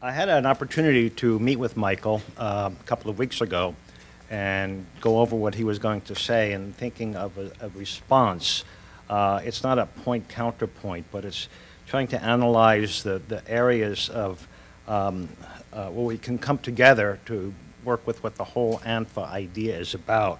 I had an opportunity to meet with Michael a couple of weeks ago and go over what he was going to say and thinking of a response. It's not a point-counterpoint, but it's trying to analyze the areas of where we can come together to work with what the whole ANFA idea is about.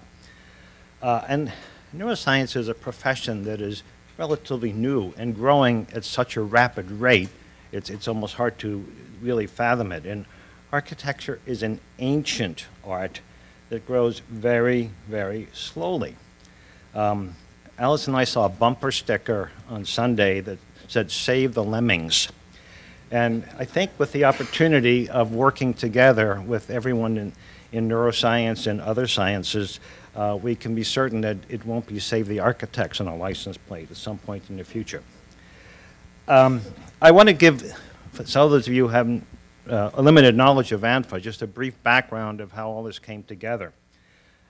And neuroscience is a profession that is relatively new and growing at such a rapid rate, it's almost hard to really fathom it. And architecture is an ancient art that grows very, very slowly. Alice and I saw a bumper sticker on Sunday that said, "Save the Lemmings." And I think with the opportunity of working together with everyone in neuroscience and other sciences, we can be certain that it won't be "Save the Architects" on a license plate at some point in the future. I want to give, for those of you who haven't a limited knowledge of ANFA, just a brief background of how all this came together.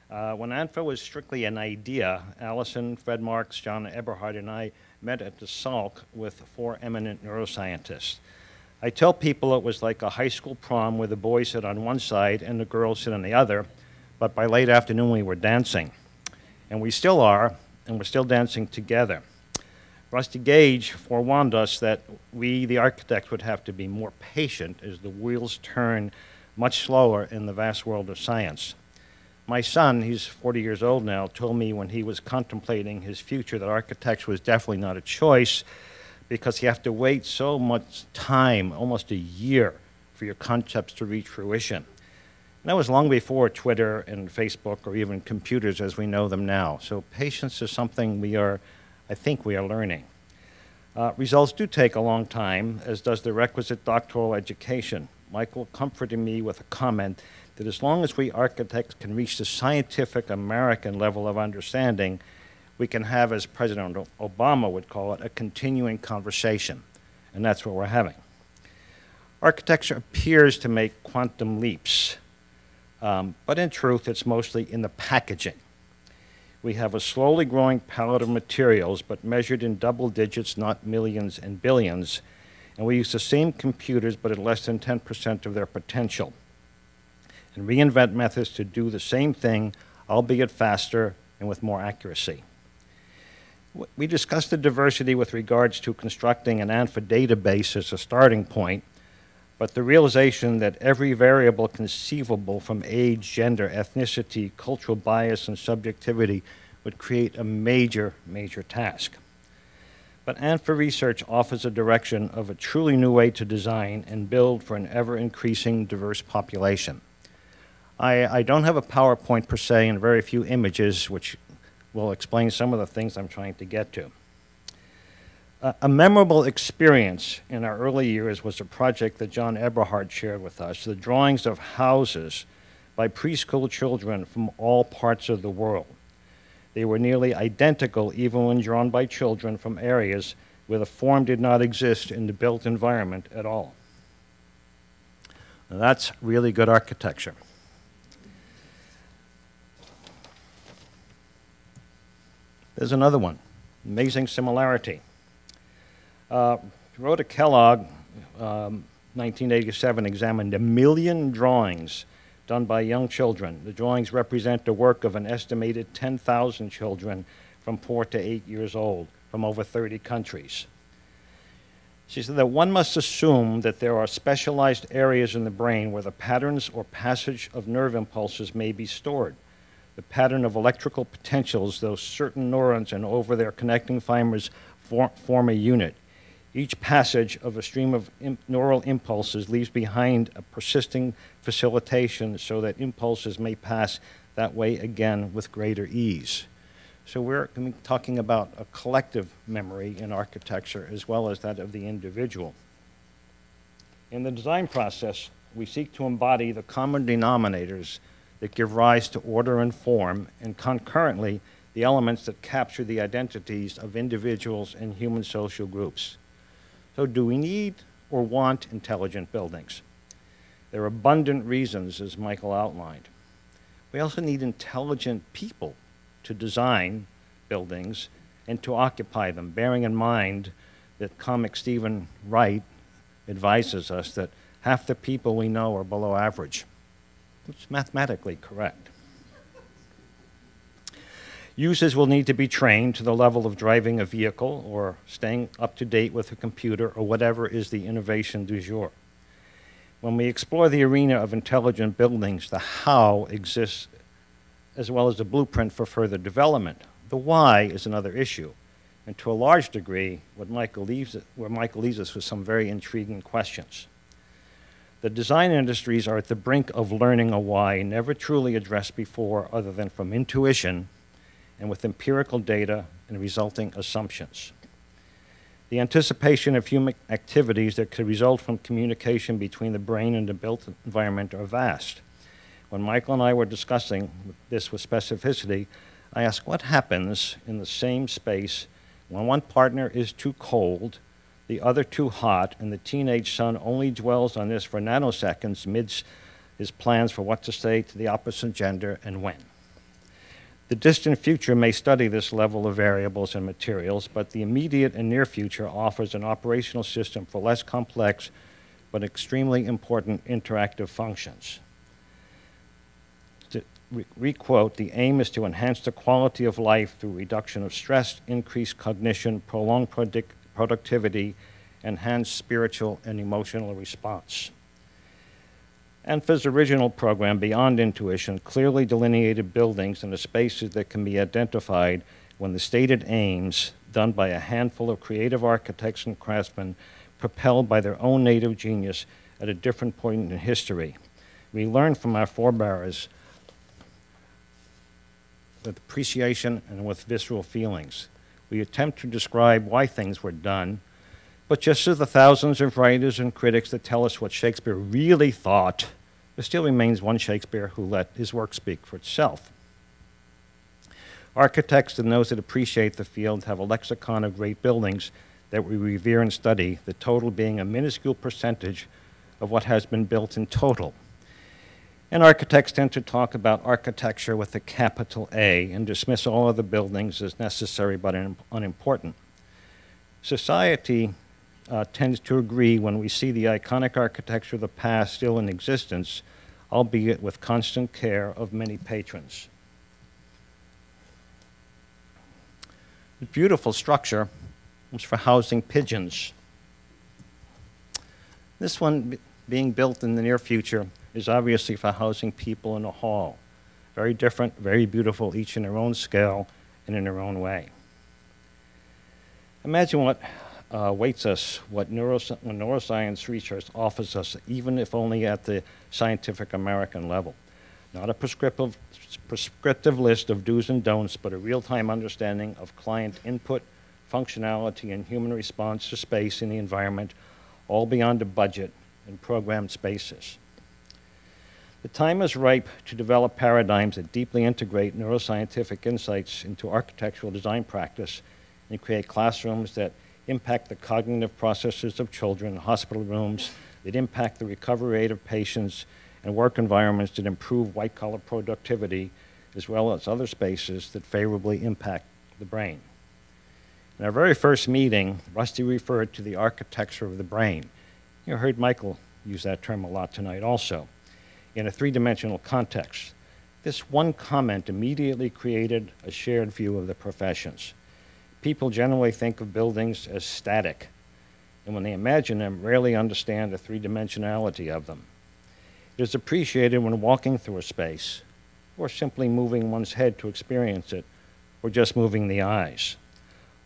When ANFA was strictly an idea, Allison, Fred Marks, John Eberhard, and I met at the Salk with 4 eminent neuroscientists. I tell people it was like a high school prom where the boys sit on one side and the girls sit on the other, but by late afternoon we were dancing. And we still are, and we're still dancing together. Rusty Gage forewarned us that we, the architects, would have to be more patient as the wheels turn much slower in the vast world of science. My son, he's 40 years old now, told me when he was contemplating his future that architecture was definitely not a choice because you have to wait so much time, almost a year, for your concepts to reach fruition. And that was long before Twitter and Facebook or even computers as we know them now. So patience is something I think we are learning. Results do take a long time, as does the requisite doctoral education. Michael comforted me with a comment that as long as we architects can reach the scientific American level of understanding, we can have, as President Obama would call it, a continuing conversation. And that's what we're having. Architecture appears to make quantum leaps, but in truth, it's mostly in the packaging. We have a slowly growing palette of materials, but measured in double digits, not millions and billions. And we use the same computers, but at less than 10% of their potential. And reinvent methods to do the same thing, albeit faster and with more accuracy. We discussed the diversity with regards to constructing an ANFA database as a starting point, but the realization that every variable conceivable from age, gender, ethnicity, cultural bias, and subjectivity would create a major, major task. But ANFA research offers a direction of a truly new way to design and build for an ever-increasing diverse population. I don't have a PowerPoint per se and very few images, which will explain some of the things I'm trying to get to. A memorable experience in our early years was a project that John Eberhard shared with us, the drawings of houses by preschool children from all parts of the world. They were nearly identical even when drawn by children from areas where the form did not exist in the built environment at all. Now, that's really good architecture. There's another one, amazing similarity. Rhoda Kellogg, 1987, examined 1 million drawings done by young children. The drawings represent the work of an estimated 10,000 children from 4 to 8 years old from over 30 countries. She said that one must assume that there are specialized areas in the brain where the patterns or passage of nerve impulses may be stored. The pattern of electrical potentials, those certain neurons and over their connecting fibers form a unit. Each passage of a stream of neural impulses leaves behind a persisting facilitation so that impulses may pass that way again with greater ease. So we're talking about a collective memory in architecture as well as that of the individual. In the design process, we seek to embody the common denominators that give rise to order and form, and concurrently, the elements that capture the identities of individuals and human social groups. So do we need or want intelligent buildings? There are abundant reasons, as Michael outlined. We also need intelligent people to design buildings and to occupy them, bearing in mind that comic Stephen Wright advises us that half the people we know are below average. It's mathematically correct. Users will need to be trained to the level of driving a vehicle or staying up to date with a computer or whatever is the innovation du jour. When we explore the arena of intelligent buildings, the how exists as well as the blueprint for further development. The why is another issue. And to a large degree, where Michael leaves us with some very intriguing questions. The design industries are at the brink of learning a why never truly addressed before other than from intuition and with empirical data and resulting assumptions. The anticipation of human activities that could result from communication between the brain and the built environment are vast. When Michael and I were discussing this with specificity, I asked what happens in the same space when one partner is too cold, the other too hot, and the teenage son only dwells on this for nanoseconds amidst his plans for what to say to the opposite gender and when. The distant future may study this level of variables and materials, but the immediate and near future offers an operational system for less complex but extremely important interactive functions. To re-quote, the aim is to enhance the quality of life through reduction of stress, increased cognition, prolonged productivity, enhanced spiritual and emotional response. ANFA's original program, Beyond Intuition, clearly delineated buildings and the spaces that can be identified when the stated aims, done by a handful of creative architects and craftsmen, propelled by their own native genius at a different point in history. We learn from our forebears with appreciation and with visceral feelings. We attempt to describe why things were done, but just as the thousands of writers and critics that tell us what Shakespeare really thought, there still remains one Shakespeare who let his work speak for itself. Architects and those that appreciate the field have a lexicon of great buildings that we revere and study, the total being a minuscule percentage of what has been built in total. And architects tend to talk about architecture with a capital A and dismiss all other buildings as necessary but unimportant. Society tends to agree when we see the iconic architecture of the past still in existence, albeit with constant care of many patrons. The beautiful structure was for housing pigeons. This one being built in the near future is obviously for housing people in a hall. Very different, very beautiful, each in their own scale and in their own way. Imagine what awaits us, what neuroscience research offers us, even if only at the Scientific American level. Not a prescriptive list of do's and don'ts, but a real-time understanding of client input, functionality, and human response to space in the environment, all beyond a budget and programmed spaces. The time is ripe to develop paradigms that deeply integrate neuroscientific insights into architectural design practice and create classrooms that impact the cognitive processes of children, hospital rooms, that impact the recovery rate of patients, and work environments that improve white-collar productivity, as well as other spaces that favorably impact the brain. In our very first meeting, Rusty referred to the architecture of the brain. You heard Michael use that term a lot tonight also, in a three-dimensional context. This one comment immediately created a shared view of the professions. People generally think of buildings as static, and when they imagine them, rarely understand the three-dimensionality of them. It is appreciated when walking through a space, or simply moving one's head to experience it, or just moving the eyes.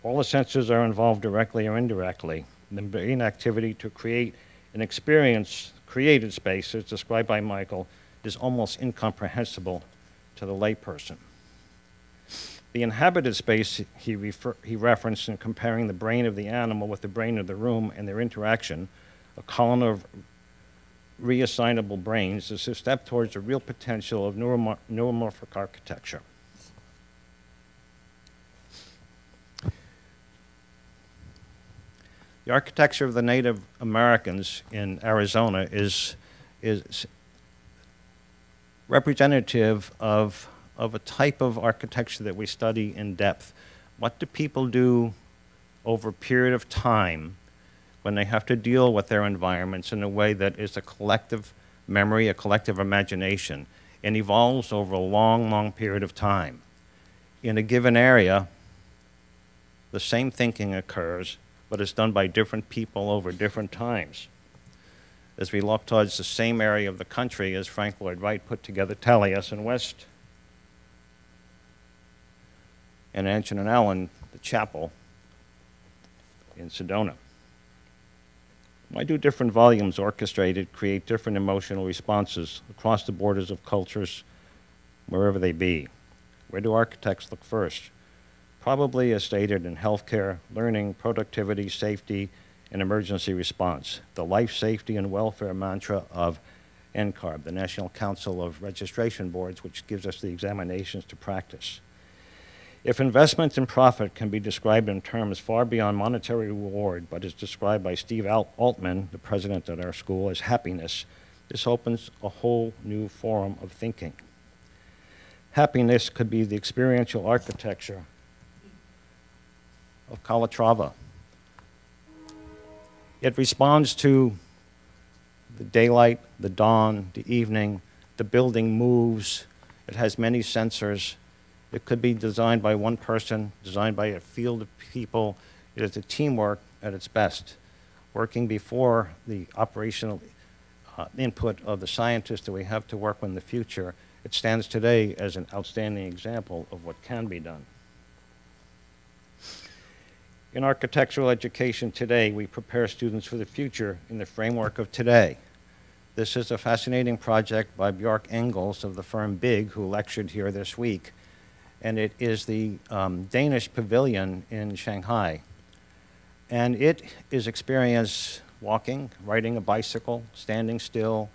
All the senses are involved directly or indirectly in the brain activity to create an experience. Created space, as described by Michael, is almost incomprehensible to the layperson. The inhabited space he referenced in comparing the brain of the animal with the brain of the room and their interaction, a column of reassignable brains, is a step towards the real potential of neuromorphic architecture. The architecture of the Native Americans in Arizona is representative of a type of architecture that we study in depth. What do people do over a period of time when they have to deal with their environments in a way that is a collective memory, a collective imagination, and evolves over a long, long period of time. In a given area, the same thinking occurs, but it's done by different people over different times. As we look towards the same area of the country as Frank Lloyd Wright put together Taliesin West and Antonin Allen, the chapel in Sedona. Why do different volumes orchestrated create different emotional responses across the borders of cultures, wherever they be? Where do architects look first? Probably, as stated, in healthcare, learning, productivity, safety, and emergency response, the life, safety, and welfare mantra of NCARB, the National Council of Registration Boards, which gives us the examinations to practice. If investment and profit can be described in terms far beyond monetary reward, but is described by Steve Altman, the president at our school, as happiness, this opens a whole new forum of thinking. Happiness could be the experiential architecture of Calatrava. It responds to the daylight, the dawn, the evening, the building moves, it has many sensors. It could be designed by one person, designed by a field of people. It is a teamwork at its best, working before the operational input of the scientists that we have to work with in the future. It stands today as an outstanding example of what can be done. In architectural education today, we prepare students for the future in the framework of today. This is a fascinating project by Björk Engels of the firm BIG, who lectured here this week. And it is the Danish pavilion in Shanghai. And it is experience walking, riding a bicycle, standing still,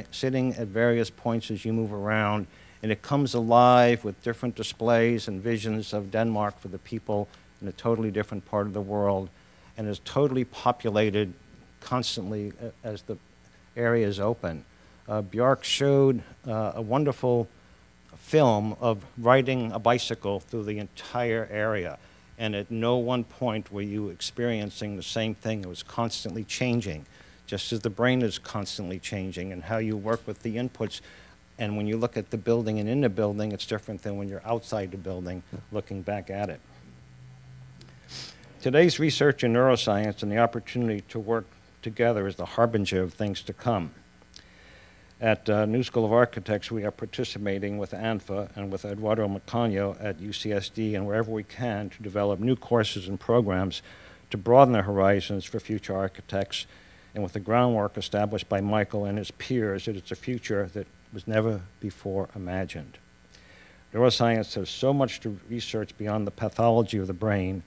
sitting at various points as you move around, and it comes alive with different displays and visions of Denmark for the people in a totally different part of the world, and is totally populated constantly as the area is open. Björk showed a wonderful film of riding a bicycle through the entire area, and at no one point were you experiencing the same thing. It was constantly changing, just as the brain is constantly changing, and how you work with the inputs. And when you look at the building and in the building, it's different than when you're outside the building looking back at it. Today's research in neuroscience and the opportunity to work together is the harbinger of things to come. At NewSchool of Architecture, we are participating with ANFA and with Eduardo Macagno at UCSD and wherever we can to develop new courses and programs to broaden the horizons for future architects. And with the groundwork established by Michael and his peers, it is a future that was never before imagined. Neuroscience has so much to research beyond the pathology of the brain,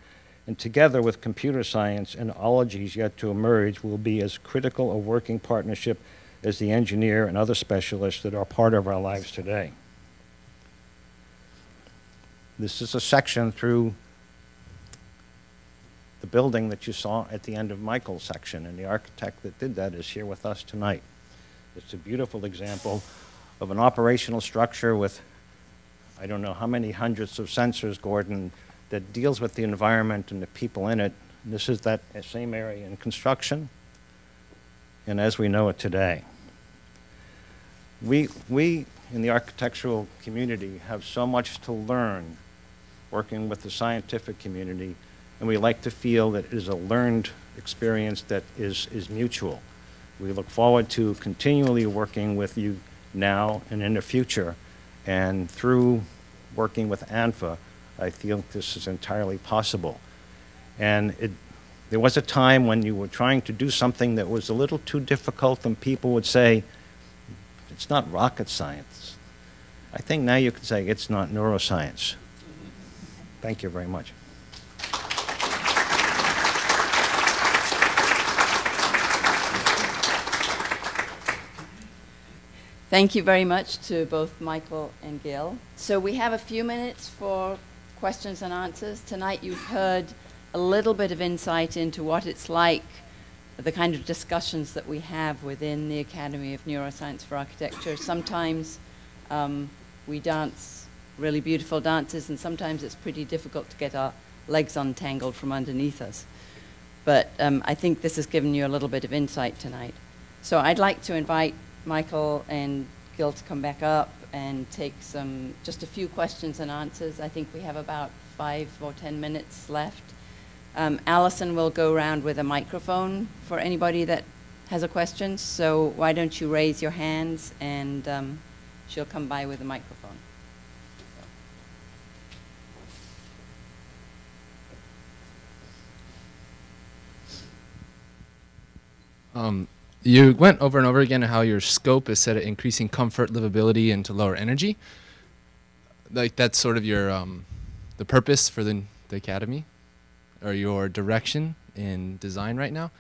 and together with computer science and ologies yet to emerge will be as critical a working partnership as the engineer and other specialists that are part of our lives today. This is a section through the building that you saw at the end of Michael's section, and the architect that did that is here with us tonight. It's a beautiful example of an operational structure with, I don't know how many hundreds of sensors, Gordon, that deals with the environment and the people in it. And this is that same area in construction, and as we know it today. We in the architectural community have so much to learn working with the scientific community, and we like to feel that it is a learned experience that is mutual. We look forward to continually working with you now and in the future, and through working with ANFA, I feel this is entirely possible. And there was a time when you were trying to do something that was a little too difficult, and people would say, it's not rocket science. I think now you can say it's not neuroscience. Thank you very much. Thank you very much to both Michael and Gil. So we have a few minutes for questions and answers. Tonight you've heard a little bit of insight into what it's like, the kind of discussions that we have within the Academy of Neuroscience for Architecture. Sometimes we dance really beautiful dances, and sometimes it's pretty difficult to get our legs untangled from underneath us. but I think this has given you a little bit of insight tonight. So I'd like to invite Michael and Gil to come back up and take just a few questions and answers. I think we have about 5 or 10 minutes left. Allison will go around with a microphone for anybody that has a question. So why don't you raise your hands, and she'll come by with a microphone. You went over and over again how your scope is set at increasing comfort, livability, and to lower energy. Like that's sort of your the purpose for the academy, or your direction in design right now.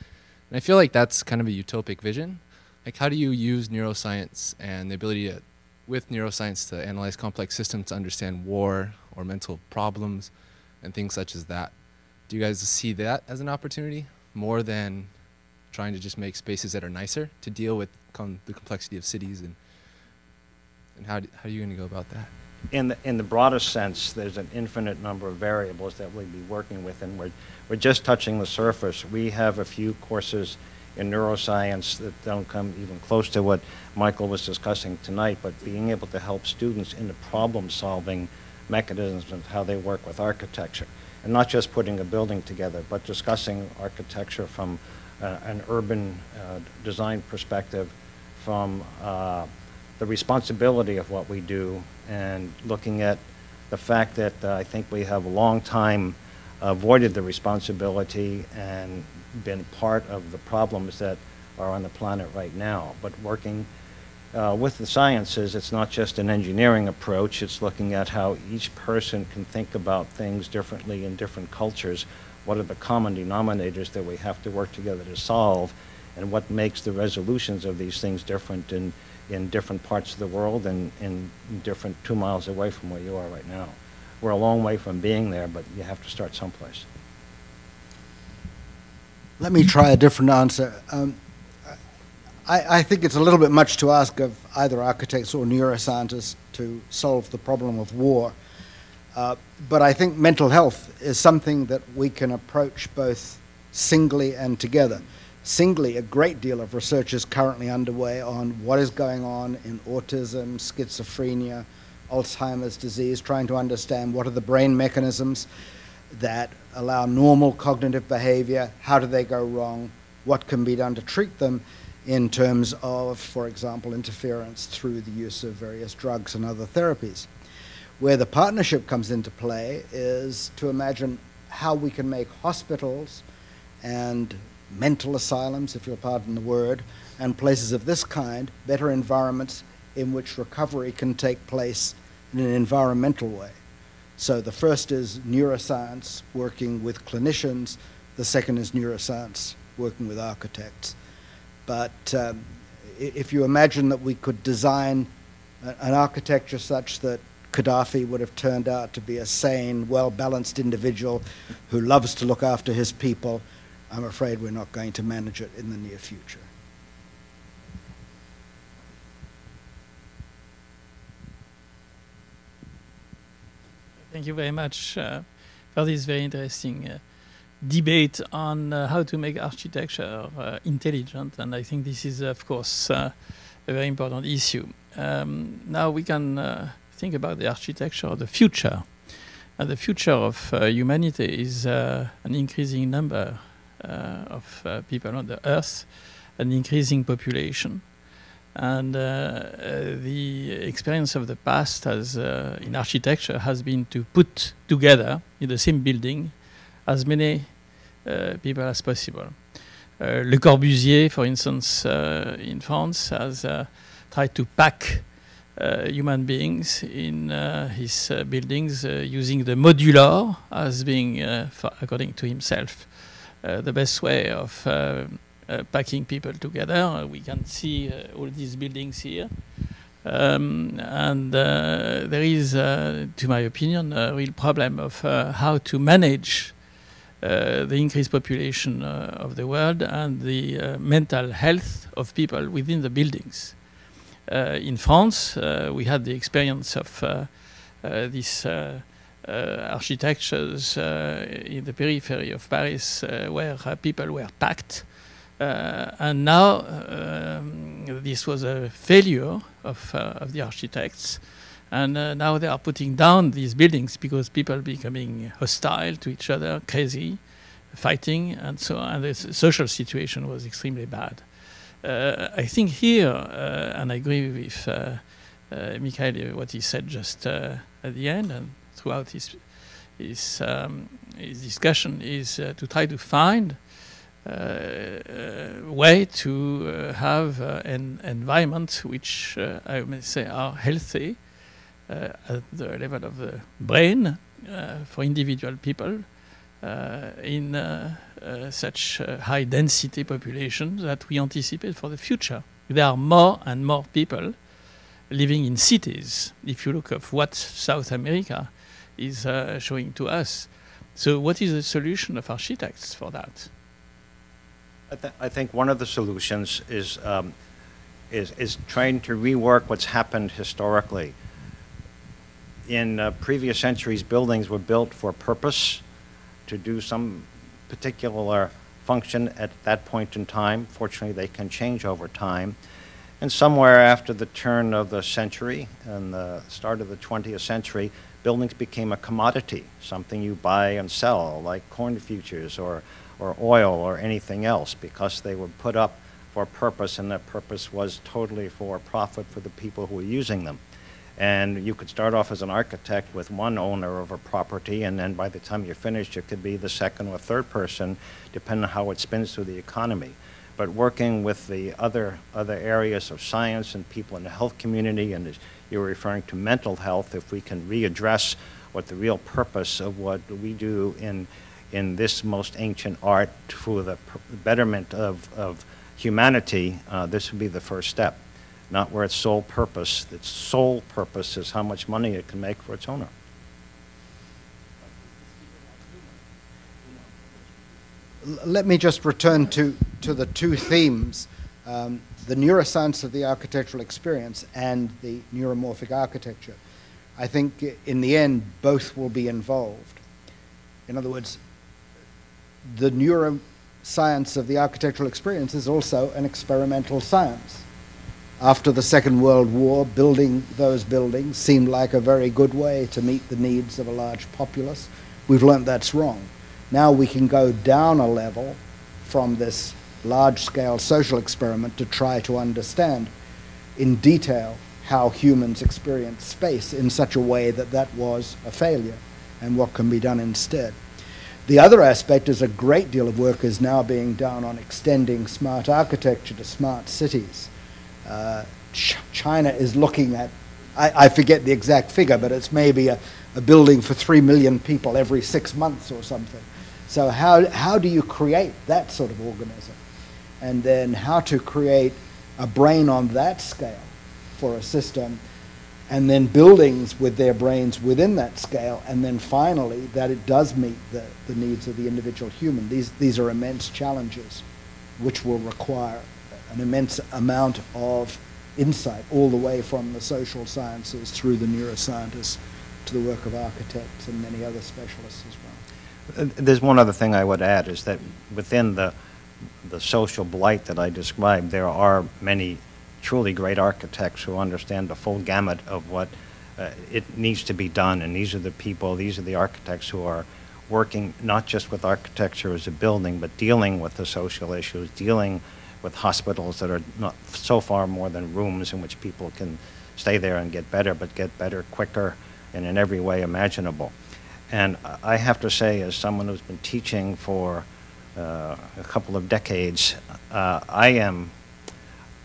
And I feel like that's kind of a utopic vision. Like, how do you use neuroscience and the ability to, with neuroscience, to analyze complex systems to understand war or mental problems and things such as that? Do you guys see that as an opportunity more than trying to just make spaces that are nicer to deal with the complexity of cities, and how are you going to go about that? In the broadest sense, there's an infinite number of variables that we'll be working with, and we're just touching the surface. We have a few courses in neuroscience that don't come even close to what Michael was discussing tonight, but being able to help students in the problem-solving mechanisms of how they work with architecture, and not just putting a building together, but discussing architecture from an urban design perspective, from the responsibility of what we do, and looking at the fact that I think we have a long time avoided the responsibility and been part of the problems that are on the planet right now. But working with the sciences, it's not just an engineering approach, it's looking at how each person can think about things differently in different cultures. What are the common denominators that we have to work together to solve, and what makes the resolutions of these things different in different parts of the world and in different 2 miles away from where you are right now. We're a long way from being there, but you have to start someplace. Let me try a different answer. I think it's a little bit much to ask of either architects or neuroscientists to solve the problem of war. But I think mental health is something that we can approach both singly and together. Singly, a great deal of research is currently underway on what is going on in autism, schizophrenia, Alzheimer's disease, trying to understand what are the brain mechanisms that allow normal cognitive behavior, how do they go wrong, what can be done to treat them in terms of, for example, interference through the use of various drugs and other therapies. Where the partnership comes into play is to imagine how we can make hospitals and mental asylums, if you'll pardon the word, and places of this kind better environments in which recovery can take place in an environmental way. So the first is neuroscience working with clinicians, the second is neuroscience working with architects. But if you imagine that we could design an architecture such that Gaddafi would have turned out to be a sane, well-balanced individual who loves to look after his people, I'm afraid we're not going to manage it in the near future. Thank you very much for this very interesting debate on how to make architecture intelligent, and I think this is, of course, a very important issue. Now we can think about the architecture of the future. The future of humanity is an increasing number of people on the earth, an increasing population. And the experience of the past has, in architecture has been to put together in the same building as many people as possible. Le Corbusier, for instance, in France, has tried to pack human beings in his buildings using the modular as being, according to himself, the best way of packing people together. We can see all these buildings here. And there is, to my opinion, a real problem of how to manage the increased population of the world and the mental health of people within the buildings. In France, we had the experience of this architectures in the periphery of Paris where people were packed. And now this was a failure of the architects. And now they are putting down these buildings because people are becoming hostile to each other, crazy, fighting, and so on. And the social situation was extremely bad. I think here, and I agree with Michael, what he said just at the end and throughout his discussion, is to try to find a way to have an environment which I may say are healthy at the level of the brain for individual people in such high density population that we anticipate for the future. There are more and more people living in cities, if you look at what South America is showing to us. So what is the solution of architects for that? I think one of the solutions is trying to rework what's happened historically. In previous centuries, buildings were built for purpose, to do some particular function at that point in time. Fortunately, they can change over time. And somewhere after the turn of the century and the start of the 20th century, buildings became a commodity, something you buy and sell, like corn futures or oil or anything else, because they were put up for a purpose, and that purpose was totally for profit for the people who were using them. And you could start off as an architect with one owner of a property, and then by the time you're finished, it could be the second or third person, depending on how it spins through the economy. But working with the other areas of science and people in the health community, and as you were referring to mental health, if we can readdress what the real purpose of what we do in this most ancient art for the betterment of humanity, this would be the first step. Not where its sole purpose. Its sole purpose is how much money it can make for its owner. Let me just return to the two themes, the neuroscience of the architectural experience and the neuromorphic architecture. I think in the end, both will be involved. In other words, the neuroscience of the architectural experience is also an experimental science. After the Second World War, building those buildings seemed like a very good way to meet the needs of a large populace. We've learned that's wrong. Now we can go down a level from this large-scale social experiment to try to understand in detail how humans experience space in such a way that that was a failure and what can be done instead. The other aspect is a great deal of work is now being done on extending smart architecture to smart cities. China is looking at, I forget the exact figure, but it's maybe a building for 3 million people every 6 months or something. So how do you create that sort of organism? And then how to create a brain on that scale for a system, and then buildings with their brains within that scale, and then finally that it does meet the needs of the individual human. These are immense challenges which will require an immense amount of insight all the way from the social sciences through the neuroscientists to the work of architects and many other specialists as well. There's one other thing I would add, is that within the social blight that I described, there are many truly great architects who understand the full gamut of what it needs to be done, and these are the people, these are the architects who are working not just with architecture as a building, but dealing with the social issues, dealing with hospitals that are not so far more than rooms in which people can stay there and get better, but get better quicker and in every way imaginable. And I have to say, as someone who's been teaching for a couple of decades, I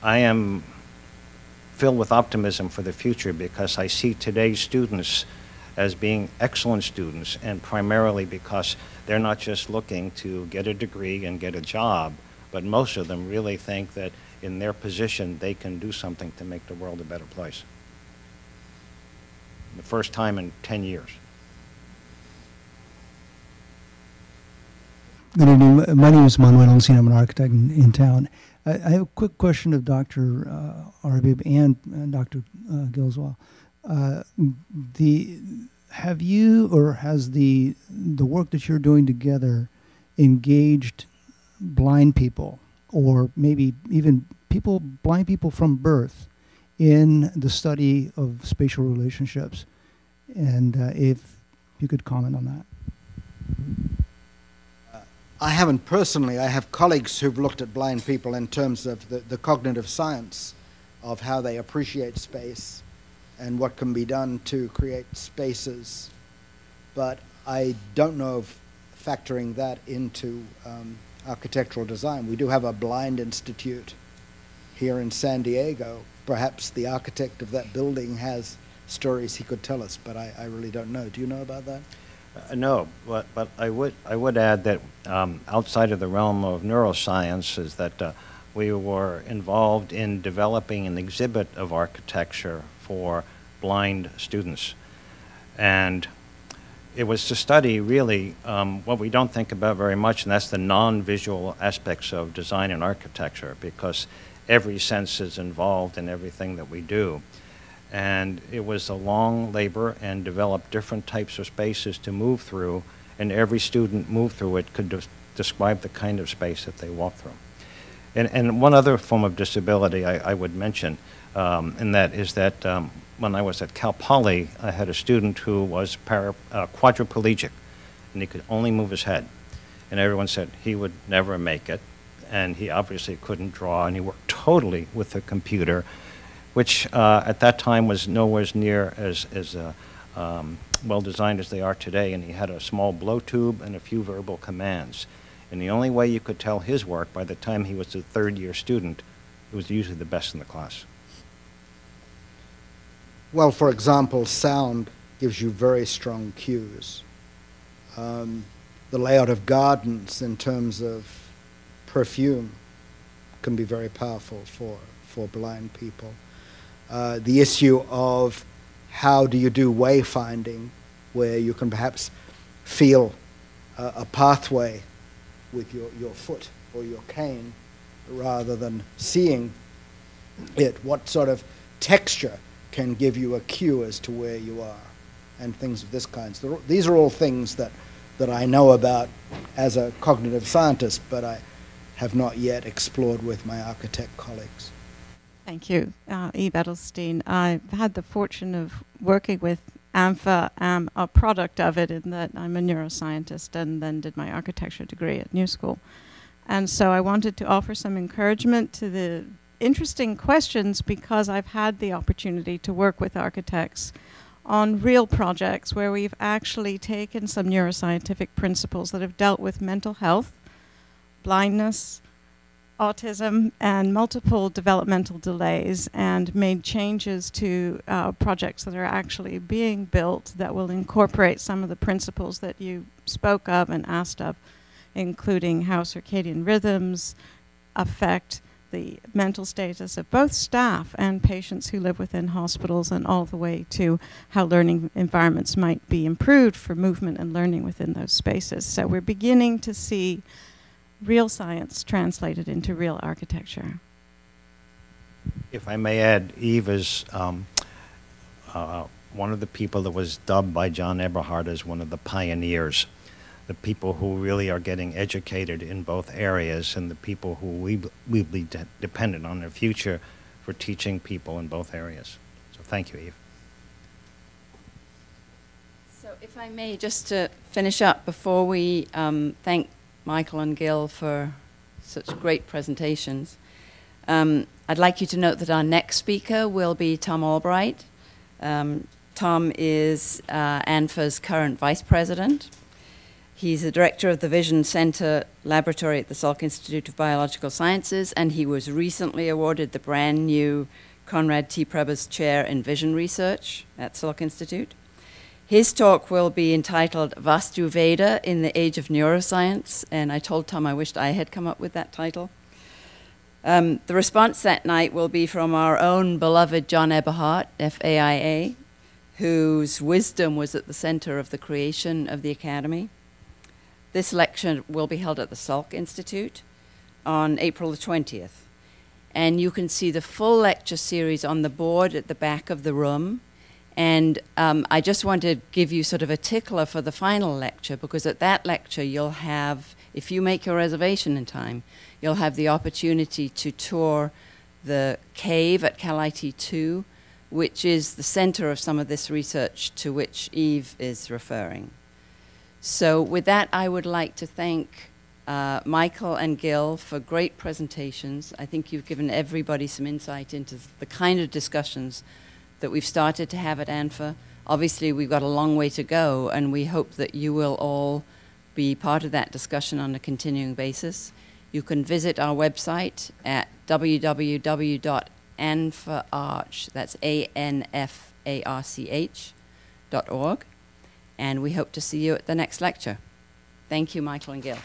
am filled with optimism for the future, because I see today's students as being excellent students, and primarily because they're not just looking to get a degree and get a job, but most of them really think that in their position they can do something to make the world a better place. The first time in 10 years. Good evening. My name is Manuel Alcina. I'm an architect in town. I have a quick question of Dr. Arbib and Dr. Gill as well. have you, or has the work that you're doing together engaged blind people, or maybe even blind people from birth, in the study of spatial relationships? And if you could comment on that. I haven't personally. I have colleagues who've looked at blind people in terms of the cognitive science of how they appreciate space and what can be done to create spaces. But I don't know of factoring that into architectural design. We do have a blind institute here in San Diego. Perhaps the architect of that building has stories he could tell us, but I really don't know. Do you know about that? No, but I would add that outside of the realm of neuroscience is that we were involved in developing an exhibit of architecture for blind students. And it was to study really what we don't think about very much, and that's the non-visual aspects of design and architecture, because every sense is involved in everything that we do. And it was a long labor and developed different types of spaces to move through, and every student moved through it could describe the kind of space that they walked through. And one other form of disability I would mention, and that is that when I was at Cal Poly, I had a student who was quadriplegic, and he could only move his head. And everyone said he would never make it, and he obviously couldn't draw, and he worked totally with the computer, which at that time was nowhere near as well designed as they are today, and he had a small blow tube and a few verbal commands. And the only way you could tell his work by the time he was a third-year student, it was usually the best in the class. Well, for example, sound gives you very strong cues. The layout of gardens in terms of perfume can be very powerful for blind people. The issue of how do you do wayfinding, where you can perhaps feel a pathway with your foot or your cane rather than seeing it. What sort of texture can give you a cue as to where you are, and things of this kind. So these are all things that I know about as a cognitive scientist, but I have not yet explored with my architect colleagues. Thank you. Eve Edelstein. I've had the fortune of working with ANFA. I'm a product of it in that I'm a neuroscientist and then did my architecture degree at NewSchool. And so I wanted to offer some encouragement to the interesting questions, because I've had the opportunity to work with architects on real projects where we've actually taken some neuroscientific principles that have dealt with mental health, blindness, autism, and multiple developmental delays, and made changes to projects that are actually being built that will incorporate some of the principles that you spoke of and asked of, including how circadian rhythms affect the mental status of both staff and patients who live within hospitals, and all the way to how learning environments might be improved for movement and learning within those spaces. So we're beginning to see real science translated into real architecture. If I may add, Eve is one of the people that was dubbed by John Eberhard as one of the pioneers, the people who really are getting educated in both areas, and the people who we'll be dependent on their future for teaching people in both areas. So thank you, Eve. So if I may, just to finish up before we thank Michael and Gil for such great presentations, I'd like you to note that our next speaker will be Tom Albright. Tom is ANFA's current vice president. He's the director of the Vision Center Laboratory at the Salk Institute of Biological Sciences, and he was recently awarded the brand new Conrad T. Prebys Chair in Vision Research at Salk Institute. His talk will be entitled Vastu Veda in the Age of Neuroscience, and I told Tom I wished I had come up with that title. The response that night will be from our own beloved John Eberhard, FAIA, whose wisdom was at the center of the creation of the Academy. This lecture will be held at the Salk Institute on April the 20th. And you can see the full lecture series on the board at the back of the room. And I just want to give you sort of a tickler for the final lecture, because at that lecture you'll have, if you make your reservation in time, you'll have the opportunity to tour the cave at Cal IT 2, which is the center of some of this research to which Eve is referring. So with that, I would like to thank Michael and Gil for great presentations. I think you've given everybody some insight into the kind of discussions that we've started to have at ANFA. Obviously, we've got a long way to go, and we hope that you will all be part of that discussion on a continuing basis. You can visit our website at www.anfarch, that's ANFARCH.org, and we hope to see you at the next lecture. Thank you, Michael and Gil.